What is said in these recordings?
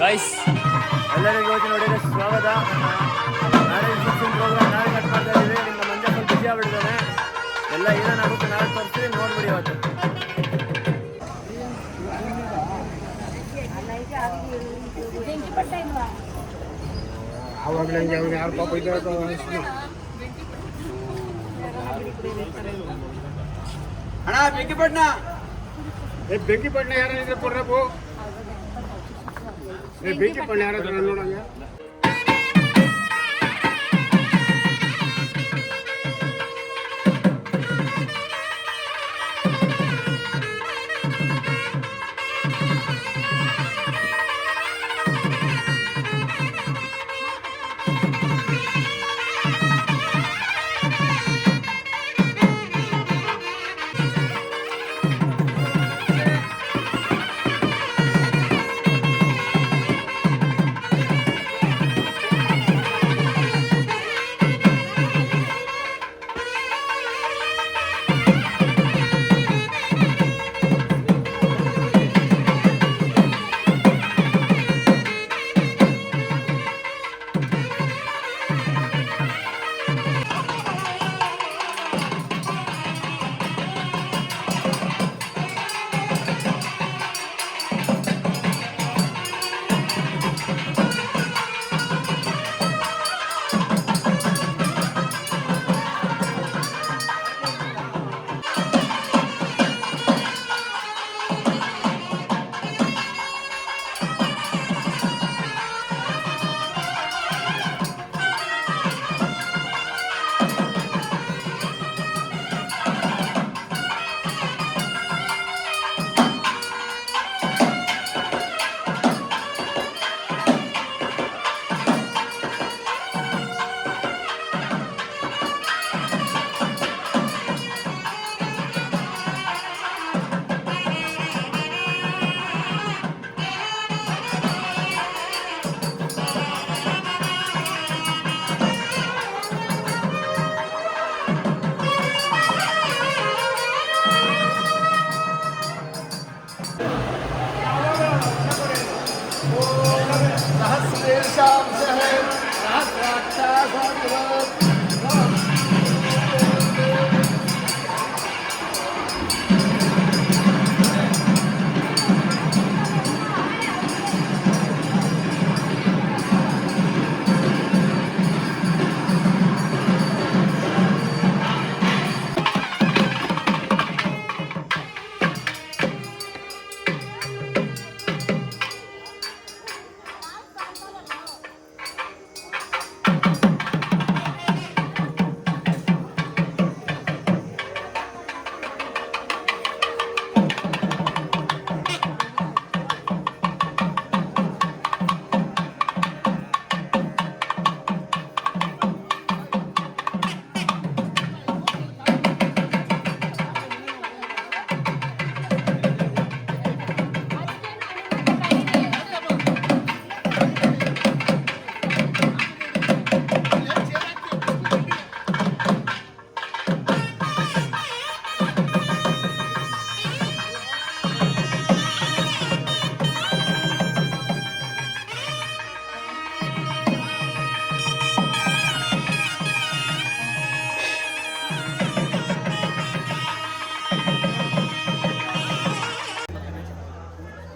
Guys ಎಲ್ಲರಿಗೂ ಇವತ್ತು ನೋಡಿದ್ರೆ ಸ್ವಾಗತ. ನಾಳೆ ರಿಸೆಪ್ಷನ್ ಪ್ರೋಗ್ರಾಮ್ ನಾಳೆ ಕಟ್ ಮಾಡ್ತಾ ಇದ್ದೀವಿ. ನಿಮ್ಮ ಮಂಜ ಸ್ವಲ್ಪ ಬಿಸಿ ಆಗ್ಬಿಟ್ಟಿದ್ದಾನೆ. ಎಲ್ಲ ಏನೇನಾಗುತ್ತೆ ನಾಳೆ ತೋರಿಸ್ತೀವಿ, ನೋಡ್ಬಿಡಿ ಇವತ್ತು. ಯಾರು ಪಾಪ ಇದ್ದಾರೆ ಅಣ್ಣ ಬೆಂಕಿಪಟ್ಟಣ ಬೆಂಕಿಪಟ್ಟಣ ಯಾರಿದ್ರೆ ಕೊಡ್ರಪ್ಪು ಬೆಂಕಿಪಟ್ಟಣ ಯಾರಾದ್ರೂ ನೋಡಂಗ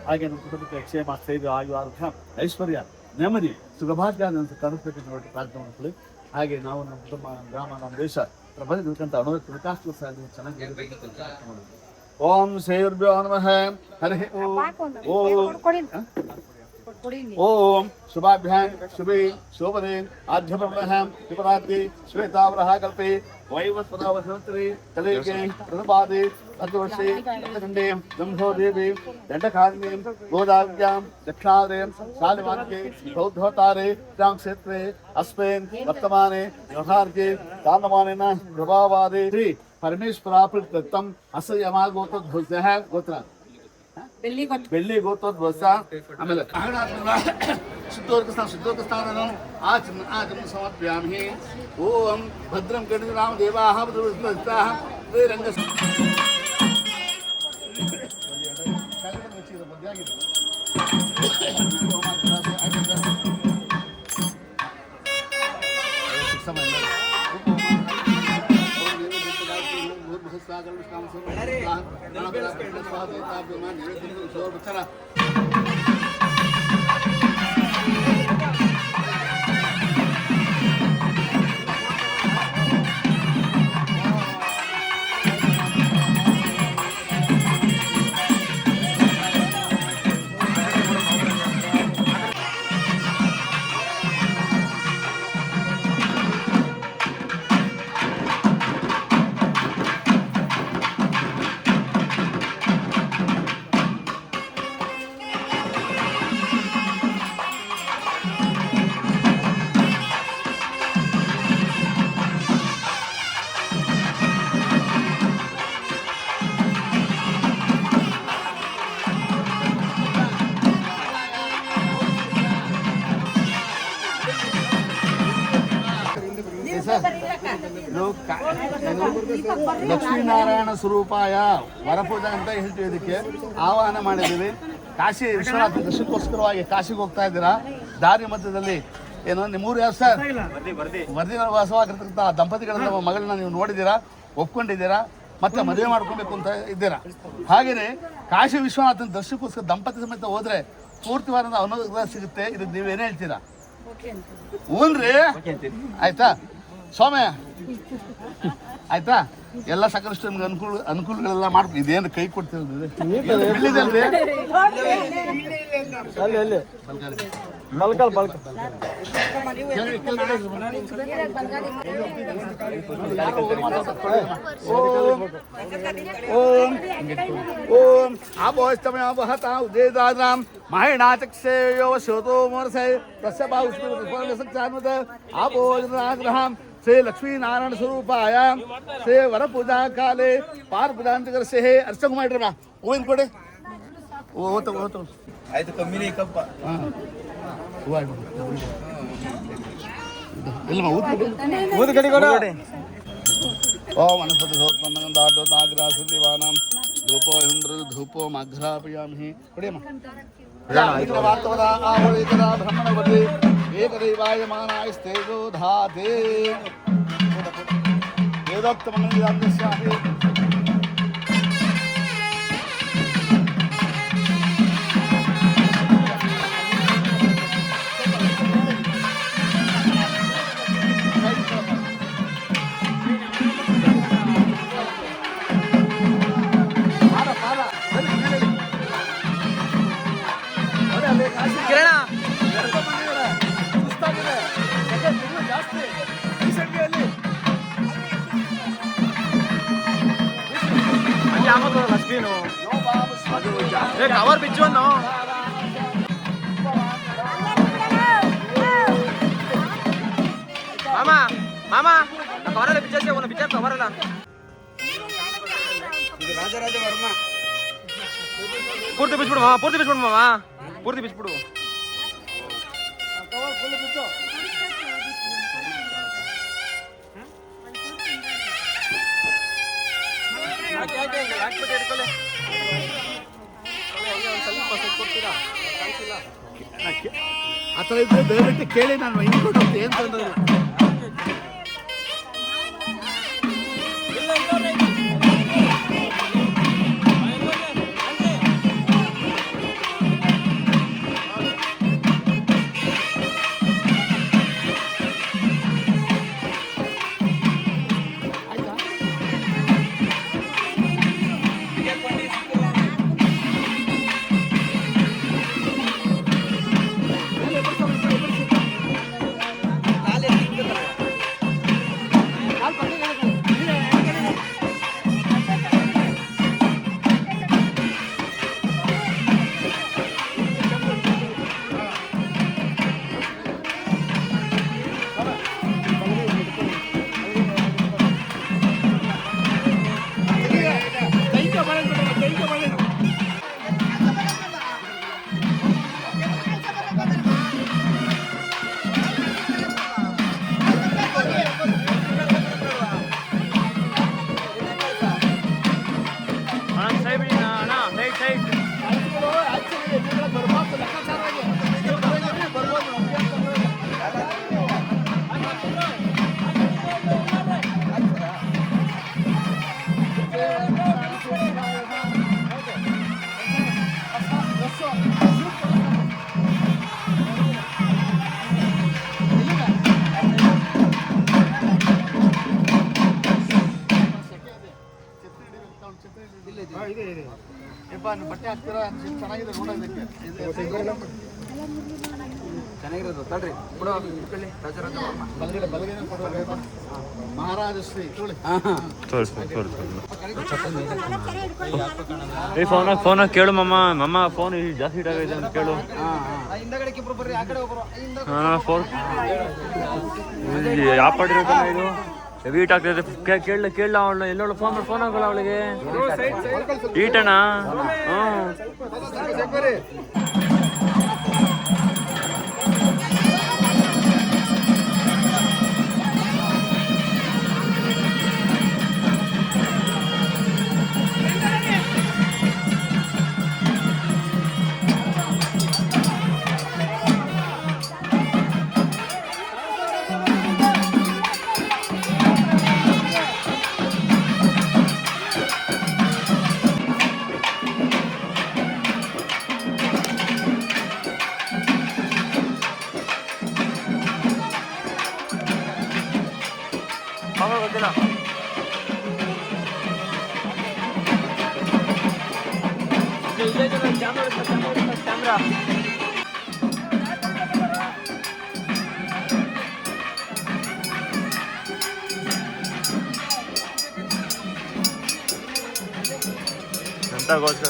ಹಾಗೆ ನಮ್ಮ ಕುಟುಂಬಕ್ಕೆ ಕ್ಷೇಮ ಸ್ಥೈರ್ಯ ಆಯು ಆರೋಗ್ಯ ಐಶ್ವರ್ಯ ನೆಮ್ಮದಿ ಸುಖಭಾಗ್ಯ ತರಿಸ್ಬೇಕಂತ ನೋಡಿ ಪ್ರಾರ್ಥನೆ ಮಾಡ್ಕೊಳ್ಳಿ. ಹಾಗೆ ನಾವು ನಮ್ಮ ಕುಟುಂಬ ನಮ್ಮ ಗ್ರಾಮ ನಮ್ಮ ದೇಶ ಪ್ರಪಂಚದಕ್ಕಂತ ವಿಕಾಸ ಚೆನ್ನಾಗಿ ಓಂ ಶ್ರೀರ್ಭ್ಯೋ ನಮಃ ಹರಿ ಓಂ ಶುಭಾಭ್ಯಾಂ ಶುಭೇ ಶೋಭನೆ ಆಧ್ಯಾಂ ಶಿವರಾತ್ರಿ ಶ್ವೇತಾವರಹ ಕಲ್ಪೆ ವೈವಸ್ವರಾವಸಂವತ್ಸರೆ ಕಲೇಗೆ ಪ್ರತಿಪಾದೆ ಅರ್ಧವರ್ಷೆ ಖಂಡೇ ದಂಭೋದೇವಿ ದಂಡಕಾರ್ಯಂ ಗೋದಾವ್ಯಾಂ ದಕ್ಷಾದೇಂ ಶಾಲಿಮಾನ್ಕೆ ಬೌದ್ಧವತಾರೆ ತ್ಯಾಂ ಕ್ಷೇತ್ರೆ ಅಸ್ಮಿನ್ ವರ್ತಮಾನೆ ವ್ಯವಹಾರ್ಗೆ ಕಾಲಮಾನೇನ ಪ್ರಭಾವಾದೆ ಶ್ರೀ ಪರಮೇಶ್ವರಾಪೃತಂ ಅಸ ಯಮಾಗೋತಧ್ವಜಃ ಗೋತ್ರ ಬೆಳ್ಳಿ ಗೋತ್ರೋದ್ವಸ ಆಮೇಲೆ ಶುದ್ಧೋರ್ಕ ಸ್ಥಾನ ಆಚಮನ ಸಮರ್ಪಯಾಮಿ. ಓಂ ಭದ್ರಂ ಗಣರಾಮ ದೇವಾಃ ಭದ್ರವೃತ್ತಾಃ ಶ್ರೀರಂಗ ಸರ್ ಇದು ಲಕ್ಷ್ಮೀನಾರಾಯಣ ಸ್ವರೂಪಾಯ ವರಪೂಜೆ ಅಂತ ಹೇಳ್ತೀವಿ. ಇದಕ್ಕೆ ಆಹ್ವಾನ ಮಾಡಿದ್ದೀವಿ. ಕಾಶಿ ವಿಶ್ವನಾಥ ದರ್ಶನಕ್ಕೋಸ್ಕರವಾಗಿ ಕಾಶಿಗೆ ಹೋಗ್ತಾ ಇದ್ದೀರಾ. ದಾರಿ ಮಧ್ಯದಲ್ಲಿ ಏನು ನಿಮ್ಮೂರು ಯಾವ ಸರ್? ವರದಿನಲ್ಲಿ ವಾಸವಾಗಿರ್ತಕ್ಕಂಥ ದಂಪತಿಗಳ ಮಗಳನ್ನ ನೀವು ನೋಡಿದ್ದೀರಾ, ಒಪ್ಕೊಂಡಿದ್ದೀರಾ, ಮತ್ತೆ ಮದುವೆ ಮಾಡ್ಕೊಬೇಕು ಅಂತ ಇದ್ದೀರಾ. ಹಾಗೆಯೇ ಕಾಶಿ ವಿಶ್ವನಾಥನ ದರ್ಶನಕ್ಕೋಸ್ಕರ ದಂಪತಿ ಸಮೇತ ಹೋದ್ರೆ ಪೂರ್ತಿವಾದ ಅನುಗ್ರಹ ಸಿಗುತ್ತೆ. ಇದು ನೀವೇನು ಹೇಳ್ತೀರಾ? ಹ್ಞೂನ್ರಿ, ಆಯ್ತಾ ಸೌಮ್ಯ? ಆಯ್ತಾ? ಎಲ್ಲ ಸಾಕಷ್ಟು ನಿಮ್ಗೆ ಅನುಕೂಲಗಳೆಲ್ಲ ಮಾಡ್ಕೊ. ಇದೇನು ಕೈ ಕೊಡ್ತೀವಿ ಓಂ ಆಭೋಸ್ತಮಹತಾ ಉದೇದಾನಾಂ ಮಹಿಣಾಚಕ್ಷೇಯೋ ಶೋತೋ ಮೋರ್ಸೈ ತಸ್ಯ ಬಾಹುಸ್ಮೃತ ಆಭೋಜನಾಗ್ರಹಂ ಶ್ರೀ ಲಕ್ಷ್ಮೀನಾರಾಯಣ ಸ್ವರೂಪಾಯ ಶ್ರೀ ವರಪೂಜಾ ಕಾಲೇ ಪಾರ್ಪದಾಂತಕರ್ಷೆ ಅರ್ಚಕ ಮಾಡ್ರಮ್ಮ. ಹೂವಿನ ಕೊಡಿ. ಓತ ಆಯ್ತು ಕಮ್ಮಿನೇ ಕಪ್ಪ. ಊದು ಕಡಿ ಕೊಡು. ಓಂ ವನಸ್ಪತಿ ದಾಟೋತಾಗ್ರಾಸದಿವಾನಾಂ ಧೂಪೋ ಹಿಂಡ್ರ ಧೂಪೋ ಮಾಘ್ರಾಪಯಾಮಿ. ಕೊಡಿಯಮ್ಮ. ವಾಸ್ತವದ ಆವಳಿಕರ ಬ್ರಹ್ಮಣವತಿ ಏಕದೈವಾಯಮಾನಾಯಸ್ತೇಜೋ ಧಾತೆ ವೇದೋಕ್ತ ಮಂಗಲಾಂಗಸ್ಯಾಮಿ. కవర్ పిచ్చువన్నో మామా మామా కవర్ పిచ్చేసే ఉన్న పిచ్చర్ కవర్ అలా ಇದು ರಾಜರಾಜ ವರ್ಮ. పూర్తి పిచ్చుడు మామా, పూర్తి పిచ్చుడు మామా, పూర్తి పిచ్చుడు. ಆ ಥರ ಇದ್ರೆ ದಯವಿಟ್ಟು ಕೇಳಿ, ನಾನು ಹಿಂದ್ಕೊಂಡು ಹೋಗ್ತೀನಿ. ಏನು ತೊಂದರೆ ಇಲ್ಲ. ಬಟ್ಟೆ ಹಾಕ್ತೀರಾ? ಚೆನ್ನಾಗಿದೆ ನೋಡೋದಕ್ಕೆ. ಚೆನ್ನಾಗಿರೋದು ತಡ್ರಿ ಕೊಡು. ಮಹಾರಾಜಶ್ರೀ ಫೋನ್ ಕೇಳು ಮಮ್ಮ ಫೋನ್ ಜಾಸ್ತಿ ಹೀಟ್ ಆಗೈತೆ ಅಂತ ಕೇಳು. ಫೋನ್ ಯಾವ ಪಡಿರೋದು ಇದು ಹೀಟ್ ಆಗ್ತೈತೆ. ಕೇಳಲ್ಲ ಅವಳು ಎಲ್ಲೋಳು ಫೋನ್ ಆಗಲ್ಲ ಅವಳಿಗೆ. ಹೀಟಣ್ಣ. ಗೊತ್ತಿಲ್ಲ. ಇಲ್ಲೇ ಕ್ಯಾಮ್ರಾ ಎಂತ ಗೋಸ್ಕರ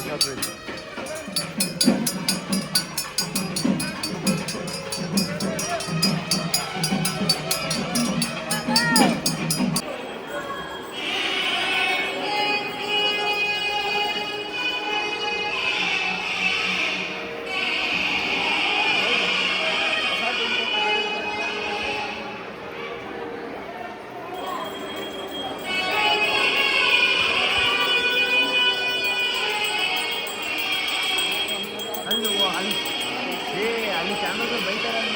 ಅಲ್ಲಿ ಕ್ಯಾಮ್ರಾ ಬೈತಾರೆ.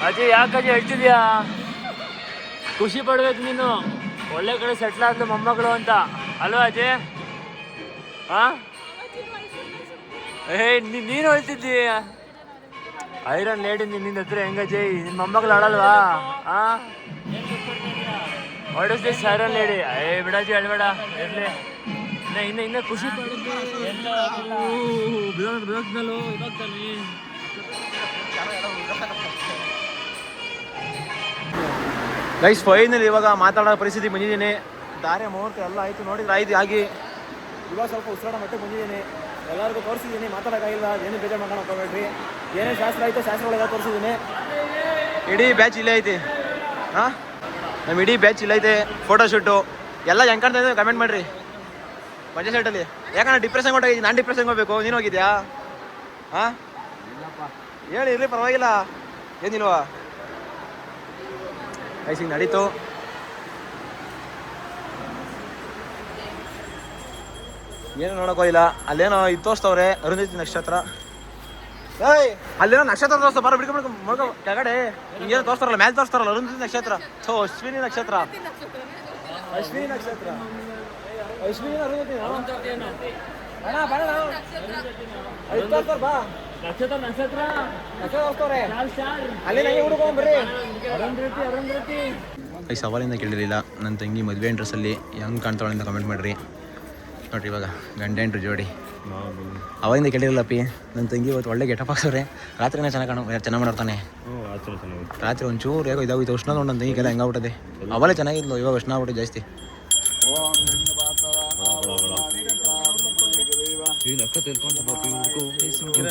ಅಜಯ್ ಯಾಕಜಿ ಹೇಳ್ತಿದ್ಯಾ? ಖುಷಿ ಪಡ್ಬೇಕು ನೀನು, ಒಳ್ಳೆ ಕಡೆ ಸೆಟ್ಲ್ ಆದ್ಲು ಮೊಮ್ಮಗಳು ಅಂತ ಅಲ್ವಾ ಅಜಯ್? ಹಾ ನೀನು ಹೇಳ್ತಿದ್ದೀಯ ಐರನ್ ಲೇಡಿ ನಿನ್ನಿಂದ ಹತ್ರ ಹೆಂಗಜ್ಜಿ ನಿಮ್ಮ ಮೊಮ್ಮಗಳು ಆಡಲ್ವಾ what is this iron lady ಬಿಡಾಜಿ ಅಳ್ಬೇಡ ಇರ್ಲಿ ಇನ್ನ ಖುಷಿ ಗೈಸ್ ಫೈನಲ್ ಇವಾಗ ಮಾತಾಡೋ ಪರಿಸ್ಥಿತಿ ಬಂದಿದ್ದೀನಿ. ದಾರೆ ಮುಹೂರ್ತ ಎಲ್ಲ ಆಯಿತು ನೋಡಿದ್ರೆ ಆಯ್ತು ಆಗಿ ಇವಾಗ ಸ್ವಲ್ಪ ಉಸಿರಾಡ ಮಟ್ಟಿಗೆ ಬಂದಿದ್ದೀನಿ. ಎಲ್ಲರಿಗೂ ತೋರಿಸಿದ್ದೀನಿ, ಮಾತಾಡೋಕ್ಕಾಗಿಲ್ಲ, ಏನು ಬೇಜಾರು ಮಾಡ್ಕೊಂಡು ಹೋಗ್ಬೇಡ್ರಿ. ಏನೇ ಶಾಸ್ತ್ರ ಆಯಿತು ಶಾಸ್ತ್ರಗಳೆಲ್ಲ ತೋರಿಸಿದ್ದೀನಿ. ಇಡೀ ಬ್ಯಾಚ್ ಇಲ್ಲೇ ಐತಿ. ಹಾಂ, ನಮ್ಮ ಇಡೀ ಬ್ಯಾಚ್ ಇಲ್ಲ ಐತೆ. ಫೋಟೋಶೂಟು ಎಲ್ಲ ಹೆಂಗೆ ಕಾಣ್ತಾ ಇದ್ದೀವಿ ಕಮೆಂಟ್ ಮಾಡಿರಿ ಮಂಜೆ ಸೈಟಲ್ಲಿ. ಯಾಕಂದ್ರೆ ಡಿಪ್ರೆಷನ್ ಹೊಟ್ಟೋಗಿದ್ದೀನಿ. ನಾನು ಡಿಪ್ರೆಷನ್ಗೆ ಹೋಗ್ಬೇಕು, ನೀನು ಹೋಗಿದ್ಯಾ? ಹಾಂ ಹೇಳಿ ಇರಲಿ, ಪರವಾಗಿಲ್ಲ, ಏನಿಲ್ವಾ? ಐಸಿಂಗ್ ನಡೀತು. ಏನು ನೋಡೋಕ್ಕೋಗಿಲ್ಲ. ಅಲ್ಲೇನೋ ಇದು ತೋರಿಸ್ತವ್ರೆ, ಅರುಂಧತಿ ನಕ್ಷತ್ರ. ಏಯ್ ಅಲ್ಲೇನೋ ನಕ್ಷತ್ರ ತೋರಿಸ್ತಾ, ಬರೋ ಬಿಡ್ಕೊಂಡು ಕೆಳಗಡೆ ಹಿಂಗೇನೋ ತೋರಿಸ್ತಾರಲ್ಲ, ಮೇಲೆ ತೋರಿಸ್ತಾರಲ್ಲ ಅರುಂಧತಿ ನಕ್ಷತ್ರ. ಸೊ ಅಶ್ವಿನಿ ನಕ್ಷತ್ರ, ಅಶ್ವಿನಿ ನಕ್ಷತ್ರ, ಅಶ್ವಿನಿ ಅರುಂಧತಿ ಅಣ್ಣ ಬೇಡ ಬಾ ನಕ್ಷತ್ರ ನಕ್ಷತ್ರ ನಕ್ಷತ್ರ ತೋರಿಸ್ತವ್ರೆ ಅಲ್ಲಿ ನಂಗೆ ಹುಡುಕೊಂಡ್ಬರ್ರಿ. ಈ ಸವಾಲಿಂದ ಕೇಳಿರಲಿಲ್ಲ ನನ್ನ ತಂಗಿ ಮದುವೆ ಡ್ರೆಸ್ಸಲ್ಲಿ ಹೆಂಗೆ ಕಾಣ್ತಾಳೆ ಅಂತ ಕಮೆಂಟ್ ಮಾಡಿರಿ. ನೋಡಿರಿ ಇವಾಗ ಗಂಡ ಹೆಂಡ್ರು ಜೋಡಿ ಅವಾಗಿಂದ ಕೇಳಿರಲ್ಲ ಪಿ. ನನ್ನ ತಂಗಿ ಇವತ್ತು ಒಳ್ಳೆ ಗೆಟಪ್ ಹಾಕ್ಸವ್ರೆ. ರಾತ್ರಿನೇ ಚೆನ್ನಾಗಿ ಮಾಡಿರ್ತಾನೆ. ರಾತ್ರಿ ಒಂಚೂರು ಯಾಕೋ ಇದಾಗೋಯ್ತು ಉಷ್ಣ ನೋಡಿ ನನ್ನ ತಂಗಿಗೆಲ್ಲ ಹೆಂಗಾಗ್ಬಿಟ್ಟದೆ. ಅವಲೇ ಚೆನ್ನಾಗಿದ್ಲು, ಇವಾಗ ಉಷ್ಣ ಆಗ್ಬಿಟ್ಟು ಜಾಸ್ತಿ.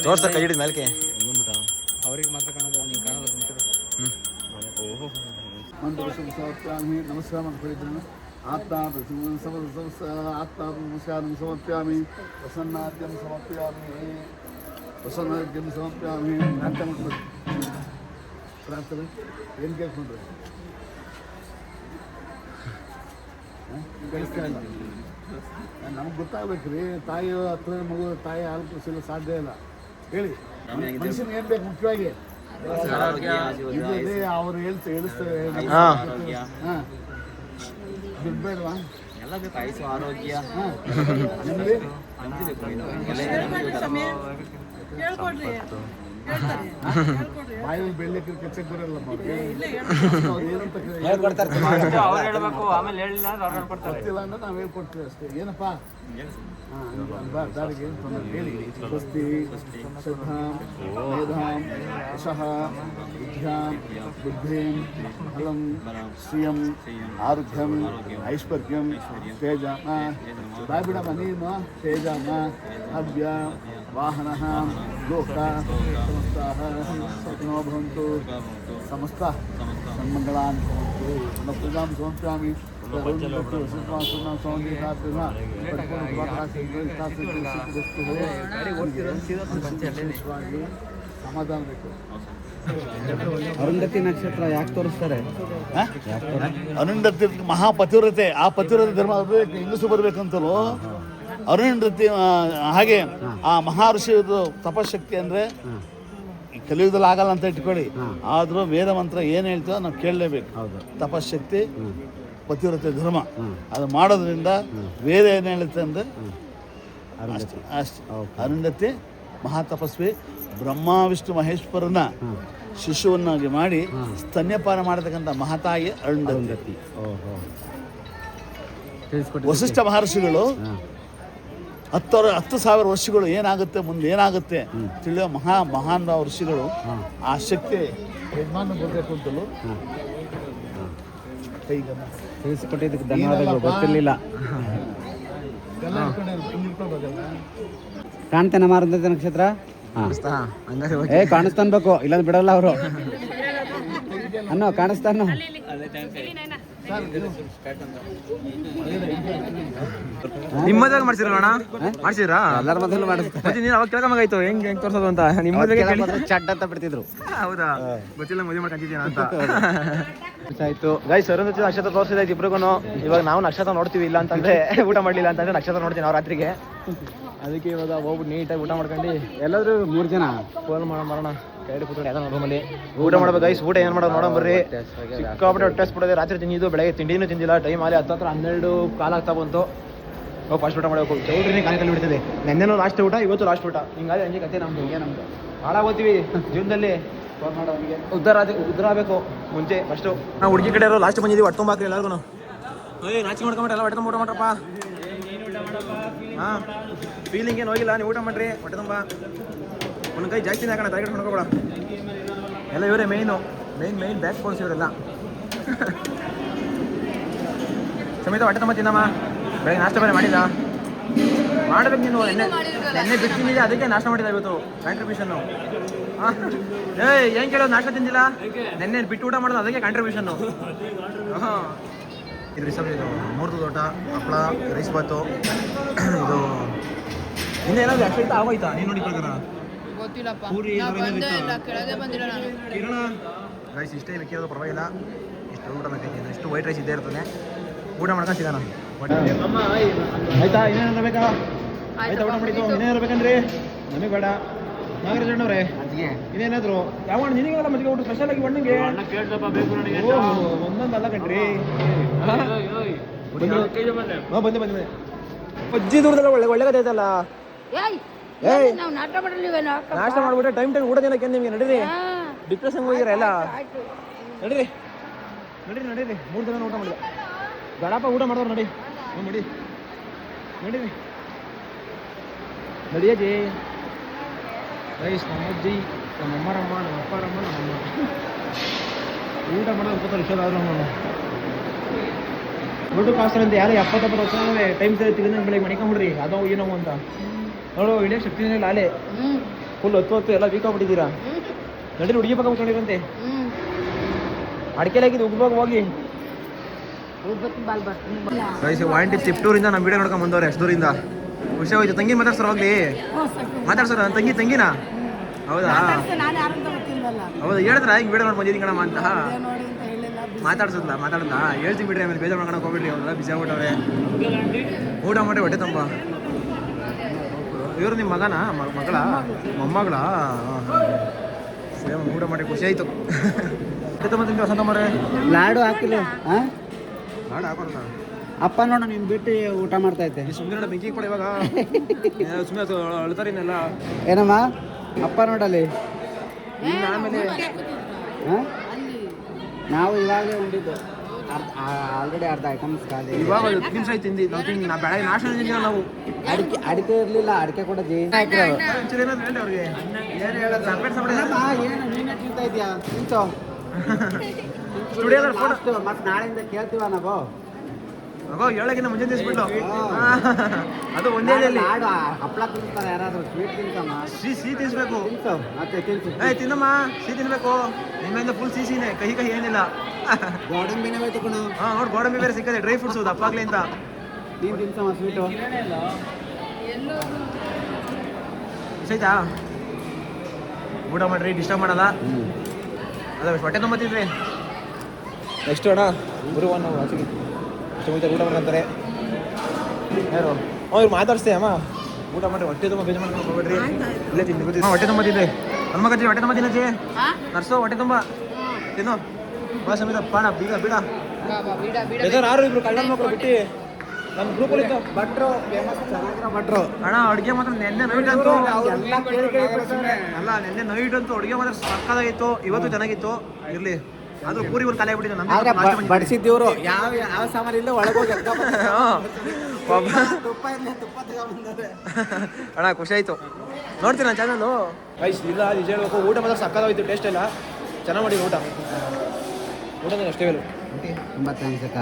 ತೋರ್ಸ್ತಾರೆ ಕೈ ಹಿಡಿದ ಮೇಲ್ಕೆ ಅವ್ರಿಗೆ ಮಾತ್ರ ಕಾಣೋದು, ನೀವು ಕಾಣೋದು. ನಮಸ್ಕಾರ ಮಾಡ್ಕೊಂಡಿದ್ದೀನಿ. ಆತ್ಮಾತ್ಮಸ್ಕಾರಂ ಸಮರ್ಪ್ಯಾಮಿ, ಪ್ರಸನ್ನಾದ್ಯಂ ಸಮರ್ಪ್ಯಾಮಿ, ಪ್ರಸನ್ನಾದ್ಯಂ ಸಮರ್ಪ್ಯಾಮಿ. ಪ್ರಾರ್ಥನೆ ಏನು ಕೇಳ್ಕೊಂಡ್ರೆ ಕಳಿಸ್ತಾ ಇಲ್ಲ. ನಮ್ಗೆ ಗೊತ್ತಾಗ್ಬೇಕ್ರಿ, ತಾಯಿ ಹತ್ರ ಮಗು ತಾಯಿ ಹಾಲು ಕುಡಿಸಲು ಸಾಧ್ಯ ಇಲ್ಲ. ಹೇಳಿ ಮನುಷ್ಯನಿಗೆ ಏನು ಬೇಕು ಮುಖ್ಯವಾಗಿ? ಇದೆ ಅವ್ರು ಹೇಳಿಸ್ತಾರೆ. ಹಾಂ ದುಡ್ಡು ಬೇಡವಾ? ಎಲ್ಲ ಬೇಕು, ಆಯುಸು ಆರೋಗ್ಯ. ಹಾಂ ನಿಮ್ಮಲ್ಲಿ ಬಾಯಲ್ಲಿ ಬೆಳ್ಳಕ್ಕೆ ಕೆಚ್ಚಕ್ಕೆ ಬರಲ್ಲ. ಗೊತ್ತಿಲ್ಲ ಅಂದ್ರೆ ನಾವು ಹೇಳ್ಕೊಡ್ತೀವಿ ಅಷ್ಟೇ. ಏನಪ್ಪ ದಾರಿಗೆ ಹೇಳಿ. ಸ್ವಸ್ತಿ ಶ್ರದ್ಧಾಂ ಮೇಧಾಂ ಯಶಃ ವಿದ್ಯಾಂ ಬುದ್ಧಿಂ ಫಲಂ ಶ್ರಿಯಂ ಆರೋಗ್ಯಂ ಐಶ್ವರ್ಯಂ ತೇಜಾಮ ಬಾಯ್ಬಿಡಮ್ಮ ನೀನು ತೇಜಾಮ ಹವ್ಯ ವಾಹನಃ ಲೋಕ ಸಮಸ್ತಾಃ ಸಕಲೋ ಭವಂತು ಸಮಸ್ತ ಸನ್ಮಂಗಳಾನಿ ಭವಂತು. ಪೂಜಾಂ ಸಮರ್ಪಯಾಮಿ. ಸಮಾಧಾನ ಬೇಕು. ಅರುಂಧತಿ ನಕ್ಷತ್ರ ಯಾಕೆ ತೋರಿಸ್ತಾರೆ? ಅರುಂಧತಿ ಮಹಾಪತಿವ್ರತೆ. ಆ ಪತಿವ್ರತೆ ಧರ್ಮ ಹೆಂಗಸು ಬರ್ಬೇಕಂತಲೂ ಅರುಂಧತಿ. ಹಾಗೆ ಆ ಮಹರ್ಷಿ ತಪಶಕ್ತಿ ಅಂದರೆ ಕಲಿಯುಗದಲ್ಲಿ ಆಗಲ್ಲ ಅಂತ ಇಟ್ಕೊಳ್ಳಿ, ಆದರೂ ವೇದ ಮಂತ್ರ ಏನು ಹೇಳ್ತೀವೋ ನಾವು ಕೇಳಲೇಬೇಕು. ತಪಶಕ್ತಿ ಪತಿವ್ರತೆ ಧರ್ಮ ಅದು ಮಾಡೋದ್ರಿಂದ ವೇದ ಏನು ಹೇಳುತ್ತೆ ಅಂದರೆ ಅಷ್ಟೇ. ಅರುಂಧತಿ ಮಹಾತಪಸ್ವಿ ಬ್ರಹ್ಮ ವಿಷ್ಣು ಮಹೇಶ್ವರನ ಶಿಶುವನ್ನಾಗಿ ಮಾಡಿ ಸ್ತನ್ಯಪಾನ ಮಾಡತಕ್ಕಂಥ ಮಹಾತಾಯಿ ಅರುಂಧತಿ. ವಸಿಷ್ಠ ಮಹರ್ಷಿಗಳು 10,000 ವರ್ಷಗಳು ಏನಾಗುತ್ತೆ ಮುಂದೆ ಏನಾಗುತ್ತೆ ತಿಳಿಯೋ ಮಹಾನ್ ಋಷಿಗಳು. ಆ ಶಕ್ತಿ ಯಜಮಾನ ಬರಬೇಕು ಅಂತಲೂ ತಿಳಿಸ್ಕೊಟ್ಟಿದ್ದಕ್ಕೆ ಧನ್ಯವಾದಗಳು. ಗೊತ್ತಿರಲಿಲ್ಲ. ಕಾಣ್ತೇನೆ ಅರುಂಧತಿ ನಕ್ಷತ್ರ? ಕಾಣಿಸ್ತಾ ಅನ್ಬೇಕು, ಇಲ್ಲಾಂದ್ರೆ ಬಿಡಲ್ಲ ಅವರು ಅನ್ನೋ. ಕಾಣಿಸ್ತಾನು ನಿಮ್ಮದಾಗ ಮಾಡ್ಸಿರಲ್ಲ ಮಾಡ್ಸಿದ್ರಾ? ಎಲ್ಲರ ಮೊದಲು ಮಾಡಿಸ್ತಾರೆ. ನೀನು ಅವಾಗ ಕೇಳ್ಕೊಂಬಾಗಾಯ್ತು ಹೆಂಗ್ ತೋರ್ಸೋದು ಅಂತ. ನಿಮ್ಮದಾಗ ಚಡ್ಡ ಅಂತ ಬಿಡ್ತಿದ್ರು. ಹೌದಾ? ಗೊತ್ತಿಲ್ಲ, ಮದುವೆ ಮಾಡ್ಕೊಂತಿದ್ದೀನ ಅಂತ ಆಯ್ತು. ಗೈಸ್ ಅರುಂಧತಿ ನಕ್ಷತ್ರ ತೋರಿಸಿದಾಯ್ತು ಇಬ್ರಿಗೂ. ಇವಾಗ ನಾವು ನಕ್ಷತ್ರ ನೋಡ್ತೀವಿ, ಇಲ್ಲ ಅಂತಂದ್ರೆ ಊಟ ಮಾಡಲಿಲ್ಲ ಅಂತಂದ್ರೆ ನಕ್ಷತ್ರ ನೋಡ್ತೀವಿ ನಾವು ರಾತ್ರಿಗೆ. ಅದಕ್ಕೆ ಇವಾಗ ಹೋಗ್ಬಿಟ್ಟು ನೀಟಾಗಿ ಊಟ ಮಾಡ್ಕೊಂಡು ಎಲ್ಲರೂ 3 ಜನ ಫೋನ್ ಮಾಡೋಣ ಕೈಡಿ ಕೂತ್ಕೊಂಡು ಯಾವ್ದೋ ರೂಮಲ್ಲಿ ಊಟ ಮಾಡ್ಬೇಕು. ಗೈಸ್ ಊಟ ಏನು ಮಾಡೋದು ನೋಡೋಣ ಬರ್ರಿ. ಸಿಕ್ಕಾಬಿಟ್ಟು ಹೊಟ್ಟೆ ಬಿಡೋದೆ. ರಾತ್ರಿ ತಿಂದಿದ್ದು, ಬೆಳಗ್ಗೆ ತಿಂಡಿನೂ ತಿಂದಿಲ್ಲ. ಟೈಮ್ ಅಲ್ಲಿ 12 ಕಾಲ ಆಗ್ತಾ ಬಂತು. ಫಸ್ಟ್ ಊಟ ಮಾಡಬೇಕು. ಚೌಟ್ರಿನೇ ಕಾಲಿಕಲ್ಲಿ ಬಿಡ್ತದೆ. ನೆನ್ನೆನೂ ಲಾಸ್ಟ್ ಊಟ, ಇವತ್ತು ಲಾಸ್ಟ್ ಊಟ. ಹಿಂಗಾಗಿ ಹಂಗೆ ಕತೆ ನಮ್ದು. ಹಿಂಗೆ ನಮ್ದು ಭಾಳ ಓದ್ತೀವಿ ಜೀವನದಲ್ಲಿ ಉದ್ಧಾರ ಆಗಬೇಕು ಮುಂಚೆ ಫಸ್ಟು ನಾವು ಹುಡುಗಿ ಕಡೆ ಲಾಸ್ಟ್ ಬಂದಿದ್ದೀವಿ ಹೊಟ್ಟೆ ತುಂಬ ಹಾಕ್ರಿ ಎಲ್ಲರಿಗೂ ನಾಚಿಕೆ ಮಾಡ್ಕೊಂಬಿಟ್ಟು ಎಲ್ಲ ಹೊಟ್ಟೆ ತುಂಬ ಊಟ ಮಾಡ್ರಪ್ಪ ಹಾಂ ಫೀಲಿಂಗ್ ಏನು ಹೋಗಿಲ್ಲ ನೀವು ಊಟ ಮಾಡ್ರಿ ಹೊಟ್ಟೆ ತುಂಬ ಒಂದು ಕೈ ಜಾಸ್ತಿನೇ ಹಾಕೋಣ ತಲೆಗಡೆ ಮಾಡ್ಕೊಬೇಡ ಎಲ್ಲ ಇವರೇ ಮೇಯ್ನ್ ಬ್ಯಾಕ್ ಬೋನ್ಸ್ ಇವರೆಲ್ಲ ಸಮೇತ ಹೊಟ್ಟೆ ತುಂಬ ತಿನ್ನಮ್ಮ ಬೆಳಗ್ಗೆ ನಾಷ್ಟ ಬೇರೆ ಮಾಡಿಲ್ಲ ಮಾಡ್ಬೇಕು ನೀನು ನೆನ್ನೆ ಬಿಡ್ತಿದ್ದೆ ಅದಕ್ಕೆ ನಾಷ್ಟ ಮಾಡಿಲ್ಲ ಇವತ್ತು ಕಾಂಟ್ರಿಬ್ಯೂಷನ್ನು ಹಾಂ ಏನು ಕೇಳೋದು ನಾಷ್ಟ ತಿಂದಿಲ್ಲ ನೆನ್ನೆ ಬಿಟ್ಟು ಊಟ ಮಾಡೋದು ಅದಕ್ಕೆ ಕಾಂಟ್ರಿಬ್ಯೂಷನ್ನು ಹಾಂ ಇದು ರಿಸರ್ವ್ ಇದು ಮೂರ್ತು ತೋಟ ಹಪ್ಪಳ ರೈಸ್ ಬಾತು ಇದು ಇನ್ನೇನಾದ್ರು ಆಕ್ಸಿಡೆಂಟ್ ಆಗೋಯ್ತಾ ನೀನು ನೋಡಿ ಪ್ರಕಾರ ಗೊತ್ತಿಲ್ಲಪ್ಪ ಪೂರಿ ಕೆಳಗೆ ಬಂದಿಲ್ಲ ನಾನು ಕಿರಣ ರೈಸ್ ಇಷ್ಟೇ ಬೇಕಿರೋದು ಪರವಾಗಿಲ್ಲ ಇಷ್ಟು ಊಟ ಬೇಕೈತೆ ಇಷ್ಟು ವೈಟ್ ರೈಸ್ ಇದ್ದೇ ಇರ್ತದೆ ಊಟ ಮಾಡ್ಕೊಂಡು ಸಿಗೋಣ ಆಯ್ತಾ ಇನ್ನೇನಾದ್ರು ಬೇಕಾ ಆಯ್ತಾ ಊಟ ಮಾಡಿದ್ದು ಇನ್ನೇನಾದ್ರು ಬೇಕಂದ್ರಿ ನಮಗೆ ಬೇಡ ನಾಗರಾಜ್ ಅಣ್ಣವ್ರೆ ಇನ್ನೇನಾದ್ರು ಯಾವ ನಿನಗೆಲ್ಲ ಮಜ್ಜಿಗೆ ಊಟ ಸ್ಪೆಷಲ್ ಆಗಿ ಬಣ್ಣಗೆ ಒಂದೊಂದು ಅಲ್ಲ ಕಣ್ರಿ ಬಂದೆ ಅಜ್ಜಿ ದೂರದಲ್ಲ ಒಳ್ಳೆ ಕಥೆ ಐತಲ್ಲ ನಾವು ನಾಟ ಮಾಡಲಿವೇನೋ ನಾಷ್ಟ ಮಾಡ್ಬಿಟ್ರೆ ಟೈಮ್ ಊಟ ದಿನಕ್ಕೆ ನಿಮಗೆ ನಡೀರಿ ಡಿಪ್ರೆಷನ್ ಹೋಗಿರ ಎಲ್ಲ ನಡೀರಿ 3 ದಿನ ಊಟ ಮಾಡಿಲ್ಲ ಗಡಪ ಊಟ ಮಾಡಿದ್ರು ನಡಿ ನಡೀರಿ ನಡಿಯಜಿ ರೈಸ್ ನಮ್ಮಜ್ಜಿ ನಮ್ಮ ಅಮ್ಮರಮ್ಮ ನಮ್ಮ ಅಪ್ಪಾರಮ್ಮ ನಮ್ಮಮ್ಮ ಊಟ ಮಾಡೋದು ಇಪ್ಪತ್ತು ವರ್ಷ ಆದ್ರೂ ಊಟಕ್ಕೆ ಕಾಸ್ತಾರೆ ಅಂತ ಯಾರು 70 ವರ್ಷ ಟೈಮ್ ತಿಂದ ಬೆಳಗ್ಗೆ ಮಣಿಕೊಂಬಿಡ್ರಿ ಅದೋ ಏನೋ ಅಂತ ನೋಡು ಇಡೀ ಶಕ್ತಿನೇ ಇಲ್ಲ ಅಲೆ ಫುಲ್ ಹೊತ್ತು ಎಲ್ಲ ವೀಕ್ ಆಗ್ಬಿಟ್ಟಿದ್ದೀರಾ ನಡಿ ಹುಡುಗಿ ಪಕ್ಕ ಮುಚ್ಕೊಂಡಿರಂತೆ ಅಡಿಕೆಲಾಗಿದ್ದು ಉಗ್ಬಾಗ ಹೋಗಿ ರೈಸ್ ವಾಂಟಿ ಚಿಪ್ಟೂರಿಂದ ನಮ್ಮ ವಿಡಿಯೋ ನೋಡ್ಕೊಂಡು ಬಂದವ್ರೆ ಎಷ್ಟು ದೂರಿಂದ ಖುಷಿ ಹೋಯ್ತು ತಂಗಿ ಮಾತಾಡ್ಸೋರು ಹೋಗ್ಲಿ ಮಾತಾಡ್ಸೋರ ತಂಗಿನಾ ಹೌದಾ ಹೌದು ಹೇಳಿದ್ರ ಈಗ ವಿಡಿಯೋ ನೋಡಿ ಬಂದಿದ್ದೀನಿ ಕಣಮ್ಮ ಅಂತ ಮಾತಾಡಲ್ಲ ಹೇಳ್ತೀನಿ ಬಿಡ್ರಿ ಆಮೇಲೆ ಬೇಜಾರು ಮಾಡ್ಕೊಳಕ್ ಹೋಗ್ಬಿಡ್ರಿ ಅವ್ರೆಲ್ಲ ಬಿಸಿ ಆಗ್ಬಿಟ್ಟವ್ರೆ ಊಟ ಮಾಡಿ ಹೊಟ್ಟೆ ತುಂಬ ಇವರು ನಿಮ್ಮ ಮಗನ ಮಗಳ ಮೊಮ್ಮಗಳ ಸೇಮ್ ಊಟ ಮಾಡಿ ಖುಷಿ ಆಯ್ತು ಹೊಟ್ಟೆ ತುಂಬ ತಿಂತೀವಿ ವಸಂತ ಮರೆ ಲಾಡು ಹಾಕಿಲ್ಲ ಲಾಡು ಹಾಕೋಲ್ಲ ಅಪ್ಪ ನೋಡ ನೀನ್ ಬಿಟ್ಟು ಊಟ ಮಾಡ್ತಾ ಇದ್ದೆ ಸುಮ್ಮನೆ ಬೆಂಕಿ ಕೊಡ ಇವಾಗ ಸುಮ್ಮನೆ ಅಳ್ತಾರಿನೆಲ್ಲ ಏನಮ್ಮ ಅಪ್ಪ ನೋಡಲ್ಲಿ ಆಮೇಲೆ ನಾವು ಇವಾಗಲೇ ಉಂಡಿದ್ದು ಆಲ್ರೆಡಿ ಅರ್ಧ ಐಟಮ್ಸ್ ಖಾಲಿ ಇವಾಗ 10 ನಿಮಿಷ ಆಯ್ತು ತಿಂದು ನಾವು ಬೆಳಗ್ಗೆ ನಾಷ್ಟ ತಿಂದಿಲ್ಲ ನಾವು ಅಡಿಕೆ ಇರ್ಲಿಲ್ಲ ಅಡಿಕೆ ಕೂಡ ಅವ್ರಿಗೆ ಏನು ಹೇಳೋದು ಏನು ನೀನೇ ತಿಂತಾ ಇದೆಯಾ ತಿಂತೋ ಸ್ಟುಡಿಯೋದಲ್ಲಿ ಫೋಟೋ ಮತ್ತೆ ನಾಳೆಯಿಂದ ಕೇಳ್ತೀವ ನಾವು ಮಗೋ ಹೇಳಕ್ಕಿಂತ ಮುಂಚೆ ತಿನ್ಸ್ಬಿಟ್ಟು ಅದು ಒಂದೇ ಲಾಡು ಹಪ್ಪಳ ತಿಂತಾರೆ ಯಾರಾದ್ರೂ ಸ್ವೀಟ್ ತಿಂತಮ್ಮ ಸಿಹಿ ತಿನ್ಸ್ಬೇಕು ತಿಂತು ಮತ್ತೆ ತಿಂತು ತಿನ್ನಮ್ಮ ಸಿಹಿ ತಿನ್ಬೇಕು ನಿಮ್ಮಿಂದ ಫುಲ್ ಸಿಹಿನೇ ಕಹಿ ಏನಿಲ್ಲ ಗೋಡಂಬಿನೇ ಹೋಯ್ತು ಕಣ ಹಾಂ ನೋಡಿ ಗೋಡಂಬಿ ಬೇರೆ ಸಿಕ್ಕದೆ ಡ್ರೈ ಫ್ರೂಟ್ಸು ದಪ್ಪಾಗ್ಲಿ ಅಂತ ನೀನು ತಿಂತಮ್ಮ ಸ್ವೀಟು ಆಯ್ತಾ ಊಟ ಮಾಡ್ರಿ ಡಿಸ್ಟರ್ಬ್ ಮಾಡಲ್ಲ ಅದ ಹೊಟ್ಟೆ ತೊಂಬತ್ತಿದ್ರಿ ನೆಕ್ಸ್ಟ್ ಅಣ್ಣ ಗುರುವನ್ನ ಆಚೆಗೆ ಸುಮಿತ ಊಟ ಮಾಡ್ಕೊಂತಾರೆ ಯಾರು ಇವ್ರು ಮಾತಾಡ್ಸ್ತೇ ಅಮ್ಮ ಊಟ ಮಾಡ್ರಿ ಹೊಟ್ಟೆ ತುಂಬ ಬೇಜಾರು ಮಾಡ್ಕೊಂಡು ಹೋಗ್ಬೇಡ್ರಿ ಇಲ್ಲೇ ತಿಂದು ಹೊಟ್ಟೆ ತುಂಬ ತಿಂದೆ ನನ್ನ ಮಗಜ್ಜಿ ಹೊಟ್ಟೆ ತುಂಬ ತಿನ್ನಜ್ಜಿ ನರ್ಸು ಹೊಟ್ಟೆ ತುಂಬ ತಿನ್ನು ಬಾ ಸಮಿತ ಪಾಣ ಬೀಡ ಬೇಜಾರು ಯಾರು ಇಬ್ರು ಕಳ್ಳನ ಮಕ್ಕಳು ಬಿಟ್ಟು ನಮ್ಮ ಗ್ರೂಪಲ್ಲಿ ಭಟ್ರು ಫೇಮಸ್ ಚೆನ್ನಾಗಿರೋ ಭಟ್ರು ಅಣ್ಣ ಅಡುಗೆ ಮಾತ್ರ ನೆನ್ನೆ ನೈಟ್ ಅಂತೂ ಎಲ್ಲ ಕೇಳಿ ಅಲ್ಲ ನೆನ್ನೆ ನೈಟ್ ಅಂತೂ ಅಡುಗೆ ಮಾತ್ರ ಸಕ್ಕದಾಗಿತ್ತು ಇವತ್ತು ಚೆನ್ನಾಗಿತ್ತು ಇರ್ಲಿ ಆದ್ರೂ ಪೂರಿ ಒಂದು ಖಾಲಿ ಆಗ್ಬಿಟ್ಟಿದೆ ಆದ್ರೆ ನಮ್ಮ ಬಡಿಸಿದ್ದೀವ್ರು ಯಾವ ಸಾಮಾನು ಇಲ್ಲ ಒಳಗೋಗಿ ತುಪ್ಪ ಇಲ್ಲ ತುಪ್ಪ ತಗೊಂಡ್ಬಂದ್ರೆ ಅಣ್ಣ ಖುಷಿ ಆಯ್ತು ನೋಡ್ತೀನಿ ನಾನು ಚಾನಲ್ಲು ರೈಸ್ ಇಲ್ಲ ನಿಜ ಹೇಳ್ಬೇಕು ಊಟ ಮಾತ್ರ ಸಕ್ಕದಾಗಿತ್ತು ಟೇಸ್ಟ್ ಎಲ್ಲ ಚೆನ್ನಾಗಿ ಮಾಡಿ ಊಟ ಅಷ್ಟೇ ಹೇಳು ತುಂಬ ಥ್ಯಾಂಕ್ಸ್ ಅಕ್ಕ